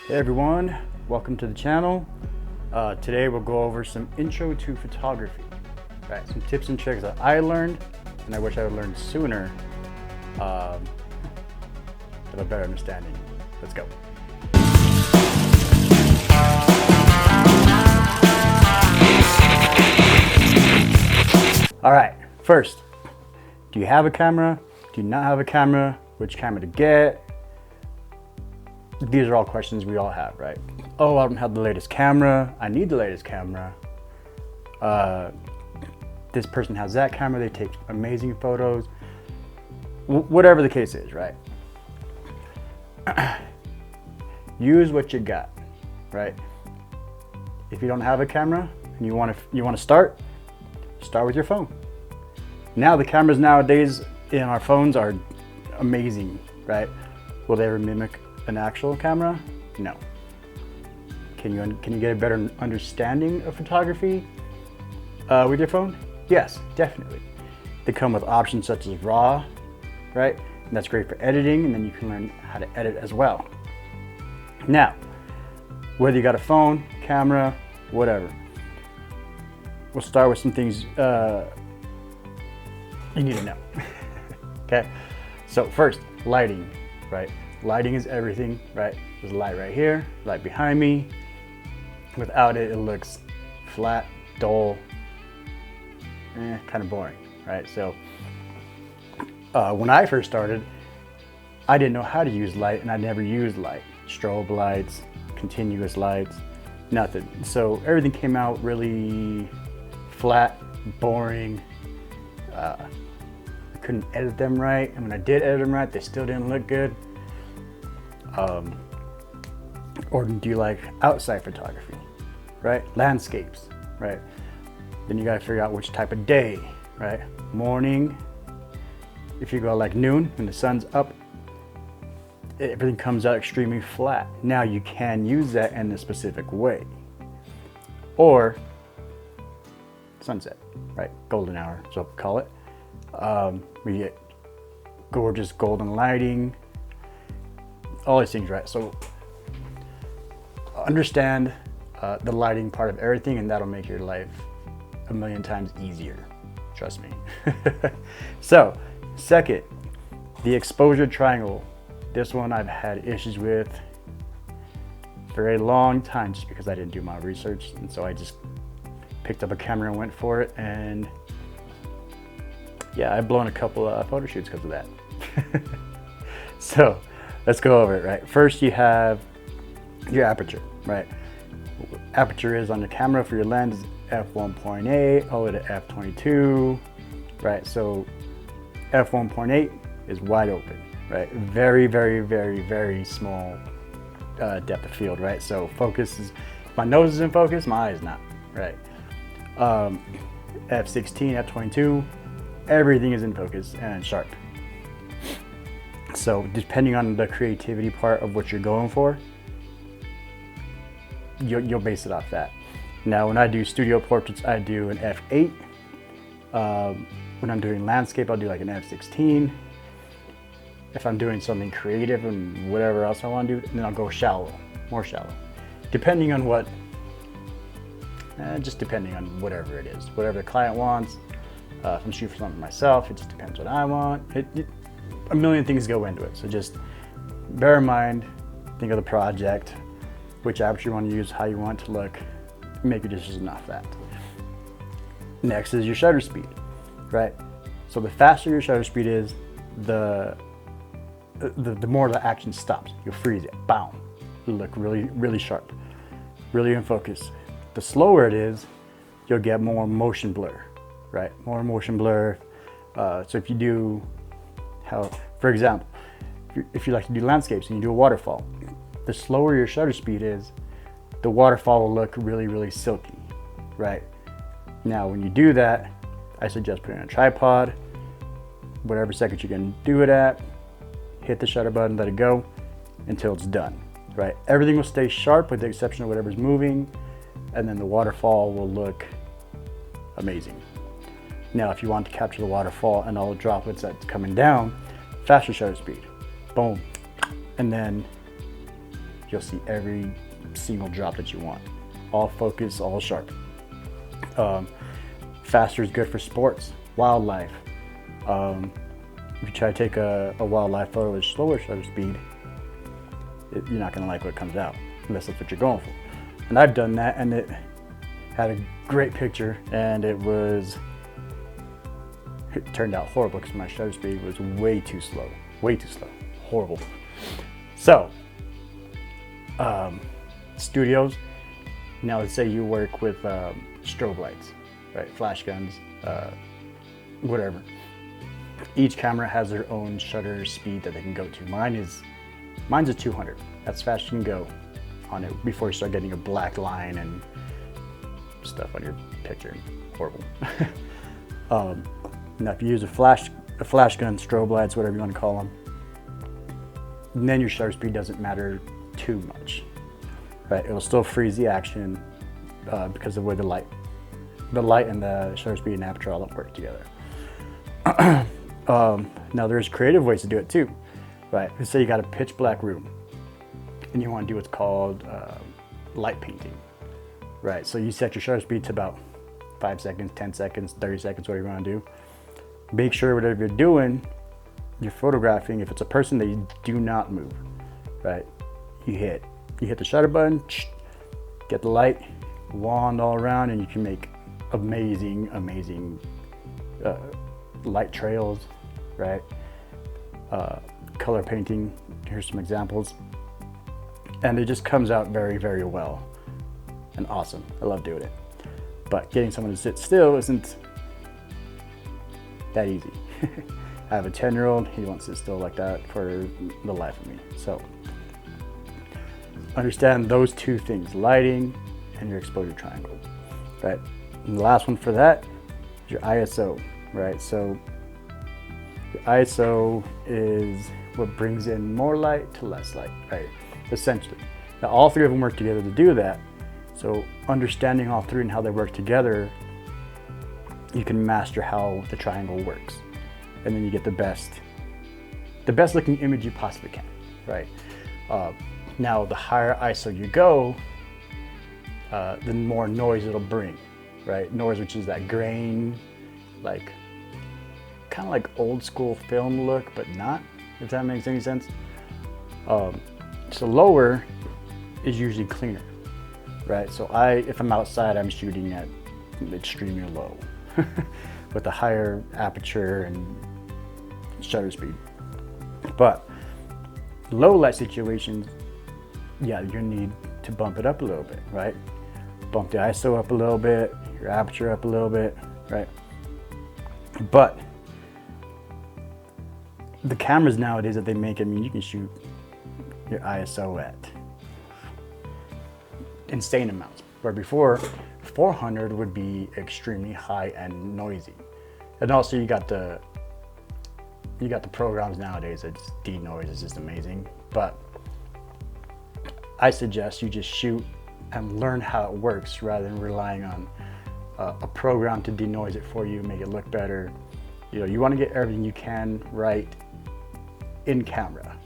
Hey everyone, welcome to the channel. Today we'll go over some intro to photography, right? Some tips and tricks that I learned and I wish I would learned sooner to have a better understanding. Let's go. All right, first, do you have a camera? Do you not have a camera? Which camera to get? These are all questions we all have, right? Oh, I don't have the latest camera. I need the latest camera. This person has that camera. They take amazing photos. Whatever the case is, right? Use what you got, right? If you don't have a camera and you want to start with your phone. Now the cameras nowadays in our phones are amazing, right? Will they ever mimic an actual camera? No. Can you get a better understanding of photography with your phone? Yes, definitely. They come with options such as RAW, right? And that's great for editing, and then you can learn how to edit as well. Now, whether you got a phone, camera, whatever, we'll start with some things you need to know. Okay, so first, lighting, right? Lighting is everything, right? There's a light right here, light behind me. Without it, it looks flat, dull, kind of boring, right? So when I first started, I didn't know how to use light, and I never used light. Strobe lights, continuous lights, nothing. So everything came out really flat, boring. I couldn't edit them right, and when I did edit them right, they still didn't look good. Or do you like outside photography, right? Landscapes, right? Then you gotta figure out which type of day, right? Morning, if you go like noon, when the sun's up, everything comes out extremely flat. Now you can use that in a specific way. Or sunset, right? Golden hour, so we call it. We get gorgeous golden lighting, all these things, right? So understand the lighting part of everything, and that'll make your life a million times easier. Trust me. So, second, the exposure triangle. This one I've had issues with for a long time just because I didn't do my research, and so I just picked up a camera and went for it, and yeah, I've blown a couple of photo shoots because of that. So let's go over it, right? First, you have your aperture, right? Aperture is on your camera for your lens is f1.8 all the way to f22, right? So f1.8 is wide open, right? Very, very, very, very small depth of field, right? So focus is, my nose is in focus, my eye is not, right? f16, f22, everything is in focus and sharp. So depending on the creativity part of what you're going for, you'll base it off that. Now, when I do studio portraits, I do an f8. When I'm doing landscape, I'll do like an f16. If I'm doing something creative and whatever else I want to do, then I'll go shallow, more shallow. Depending on what, just depending on whatever it is, whatever the client wants. If I'm shooting for something myself, it just depends what I want. A million things go into it, so just bear in mind, think of the project, which aperture you want to use, how you want it to look, make your decision off that. Next is your shutter speed, right? So the faster your shutter speed is, the more the action stops. You'll freeze it, boom. It'll look really, really sharp, really in focus. The slower it is, you'll get more motion blur, right? More motion blur. So if you do, for example, if you like to do landscapes and you do a waterfall, the slower your shutter speed is, the waterfall will look really, really silky, right? Now, when you do that, I suggest putting it on a tripod, whatever second you can do it at, hit the shutter button, let it go until it's done, right? Everything will stay sharp with the exception of whatever's moving, and then the waterfall will look amazing. Now, if you want to capture the waterfall and all the droplets that's coming down, faster shutter speed, boom. And then you'll see every single drop that you want. All focus, all sharp. Faster is good for sports, wildlife. If you try to take a wildlife photo with slower shutter speed, you're not gonna like what comes out, unless that's what you're going for. And I've done that, and it had a great picture, and it turned out horrible because my shutter speed was way too slow, horrible. So, studios, now let's say you work with strobe lights, right, flash guns, whatever. Each camera has their own shutter speed that they can go to. Mine's a 200. That's fast you can go on it before you start getting a black line and stuff on your picture. Horrible. Now if you use a flash gun, strobe lights, whatever you want to call them, then your shutter speed doesn't matter too much, right? It'll still freeze the action because of the way the light and the shutter speed and aperture all don't work together. Now there's creative ways to do it too, right? Let's say you got a pitch black room and you want to do what's called light painting, right? So you set your shutter speed to about 5 seconds, 10 seconds, 30 seconds, whatever you want to do. Make sure whatever you're doing, you're photographing, if it's a person, that you do not move, right? You hit the shutter button, get the light, wand all around, and you can make amazing light trails, right? Color painting, here's some examples. And it just comes out very, very well and awesome. I love doing it. But getting someone to sit still isn't that easy. I have a 10-year-old, he won't sit still like that for the life of me. So understand those two things, lighting and your exposure triangle, right? And the last one for that is your ISO, right? So your ISO is what brings in more light to less light, right? Essentially. Now all three of them work together to do that. So understanding all three and how they work together, you can master how the triangle works. And then you get the best looking image you possibly can, right? Now the higher ISO you go, the more noise it'll bring, right? Noise, which is that grain, like kind of like old school film look, but not, if that makes any sense. So lower is usually cleaner, right? So if I'm outside, I'm shooting at extremely low with a higher aperture and shutter speed. But low light situations, yeah, you need to bump it up a little bit, right? Bump the ISO up a little bit, your aperture up a little bit, right? But the cameras nowadays that they make, I mean, you can shoot your ISO at insane amounts, where before 400 would be extremely high and noisy. And also you got the programs nowadays that just denoise is just amazing. But I suggest you just shoot and learn how it works rather than relying on a program to denoise it for you, make it look better. You know, you want to get everything you can right in camera,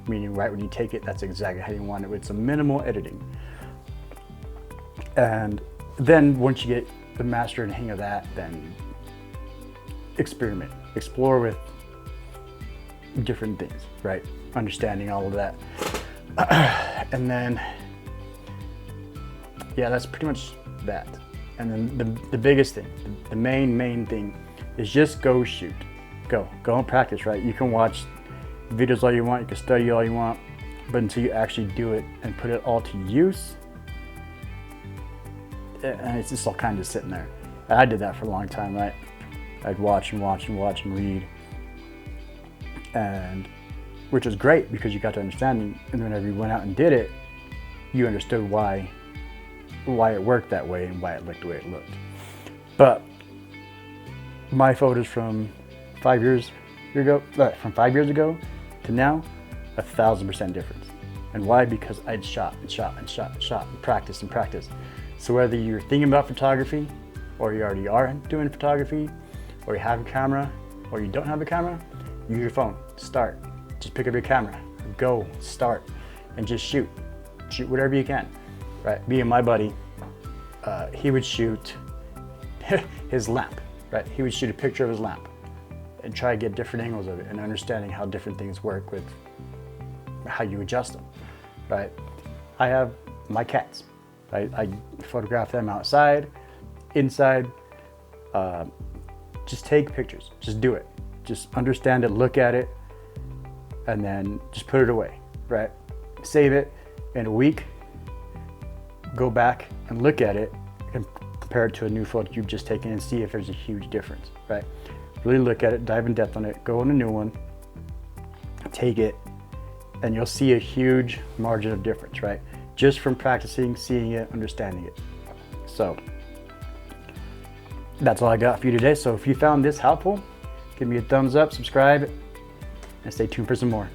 meaning right when you take it, that's exactly how you want it with some minimal editing. And then once you get the master and hang of that, then experiment, explore with different things, right? Understanding all of that. And then, yeah, that's pretty much that. And then the biggest thing, the main thing is just go shoot. Go and practice, right? You can watch videos all you want, you can study all you want, but until you actually do it and put it all to use, and it's just all kind of sitting there. And I did that for a long time, right? I'd watch and read, and which was great because you got to understand, and whenever you went out and did it, you understood why it worked that way and why it looked the way it looked. But my photos from 5 years ago to now, 1,000% difference. And why? Because I'd shot and practiced. So whether you're thinking about photography, or you already are doing photography, or you have a camera, or you don't have a camera, use your phone. Start. Just pick up your camera, go, start, and just shoot. shoot whatever you can, right? Me and my buddy, he would shoot his lamp, right? He would shoot a picture of his lamp and try to get different angles of it and understanding how different things work with how you adjust them, right? I have my cats. I photograph them outside, inside. Just take pictures, just do it. Just understand it, look at it, and then just put it away, right? Save it in a week, go back and look at it and compare it to a new photo you've just taken and see if there's a huge difference, right? Really look at it, dive in depth on it, go on a new one, take it, and you'll see a huge margin of difference, right? Just from practicing, seeing it, understanding it. So that's all I got for you today. So if you found this helpful, give me a thumbs up, subscribe, and stay tuned for some more.